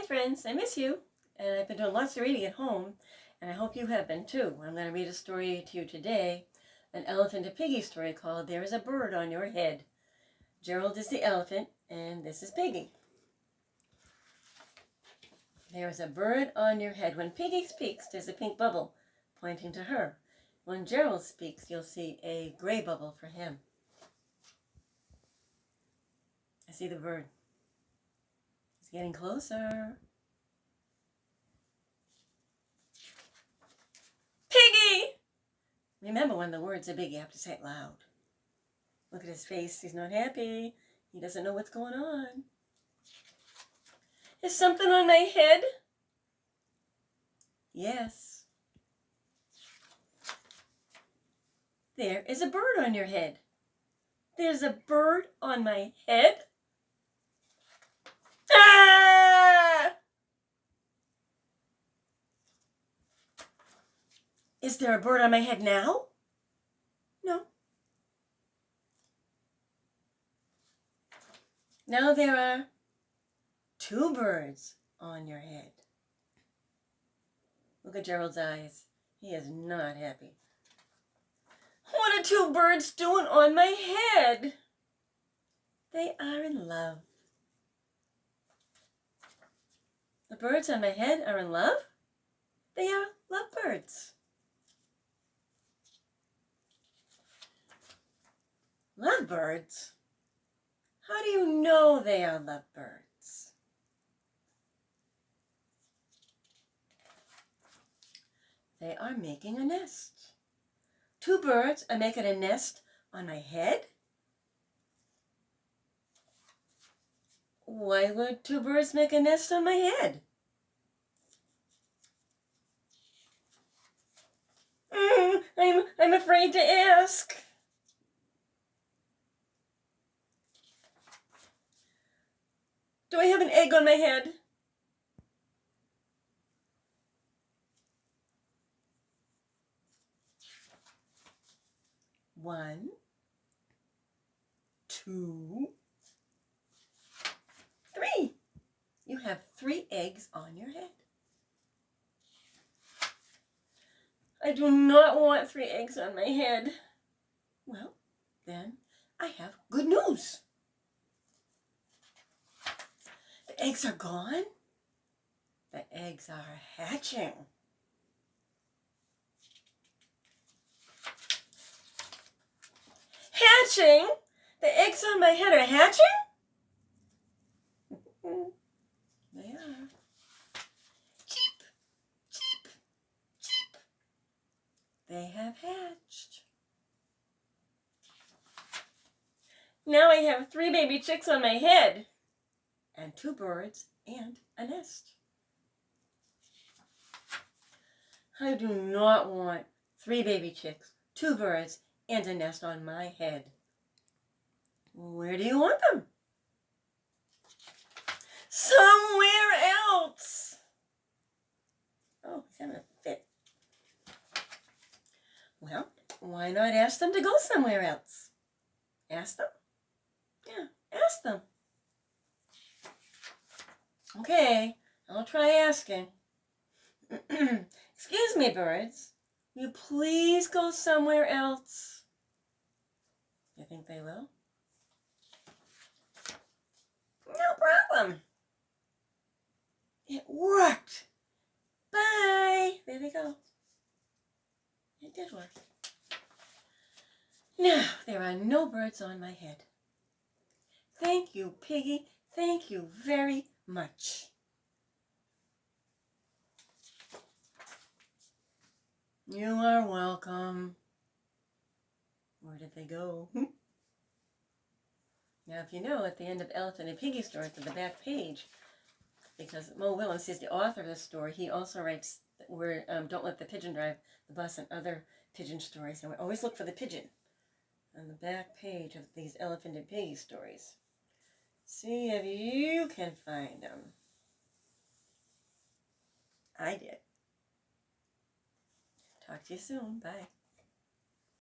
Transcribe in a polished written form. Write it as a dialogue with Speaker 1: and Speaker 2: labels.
Speaker 1: friends, I miss you, and I've been doing lots of reading at home, and I hope you have been too. I'm going to read a story to you today, an Elephant and Piggy story called There is a Bird on Your Head. Gerald is the elephant, and this is Piggy. There is a bird on your head. When Piggy speaks, there's a pink bubble pointing to her. When Gerald speaks, you'll see a gray bubble for him. I see the bird. He's getting closer. Piggy! Remember, when the words are big, you have to say it loud. Look at his face. He's not happy. He doesn't know what's going on. Is something on my head? Yes. There is a bird on your head. There's a bird on my head? Ah! Is there a bird on my head now? No. Now there are 2 birds on your head. Look at Gerald's eyes. He is not happy. What are 2 birds doing on my head? They are in love. The birds on my head are in love? They are lovebirds. Lovebirds? How do you know they are lovebirds? They are making a nest. 2 birds are making a nest on my head? Why would 2 birds make a nest on my head? I'm afraid to ask. Do I have an egg on my head? One, 2, 3. You have 3 eggs on your head. I do not want 3 eggs on my head. Well, then I have good news. The eggs are gone. The eggs are hatching. Hatching? The eggs on my head are hatching? They are. Cheep, cheep, cheep. They have hatched. Now I have 3 baby chicks on my head, and 2 birds and a nest. I do not want 3 baby chicks, 2 birds, and a nest on my head. Where do you want them? Somewhere else. Oh, he's having a fit. Well, why not ask them to go somewhere else? Ask them? Yeah, ask them. Okay, I'll try asking. Excuse me, birds. Will you please go somewhere else? You think they will? No problem. It worked. Bye. There they go. It did work. Now, there are no birds on my head. Thank you, Piggy. Thank you very much. You are welcome. Where did they go? Now, if you know, at the end of Elephant and Piggy stories, at the back page, because Mo Willems is the author of this story, he also writes where Don't Let the Pigeon Drive the Bus and other pigeon stories. And we always look for the pigeon on the back page of these Elephant and Piggy stories. See if you can find them. I did. Talk to you soon. Bye.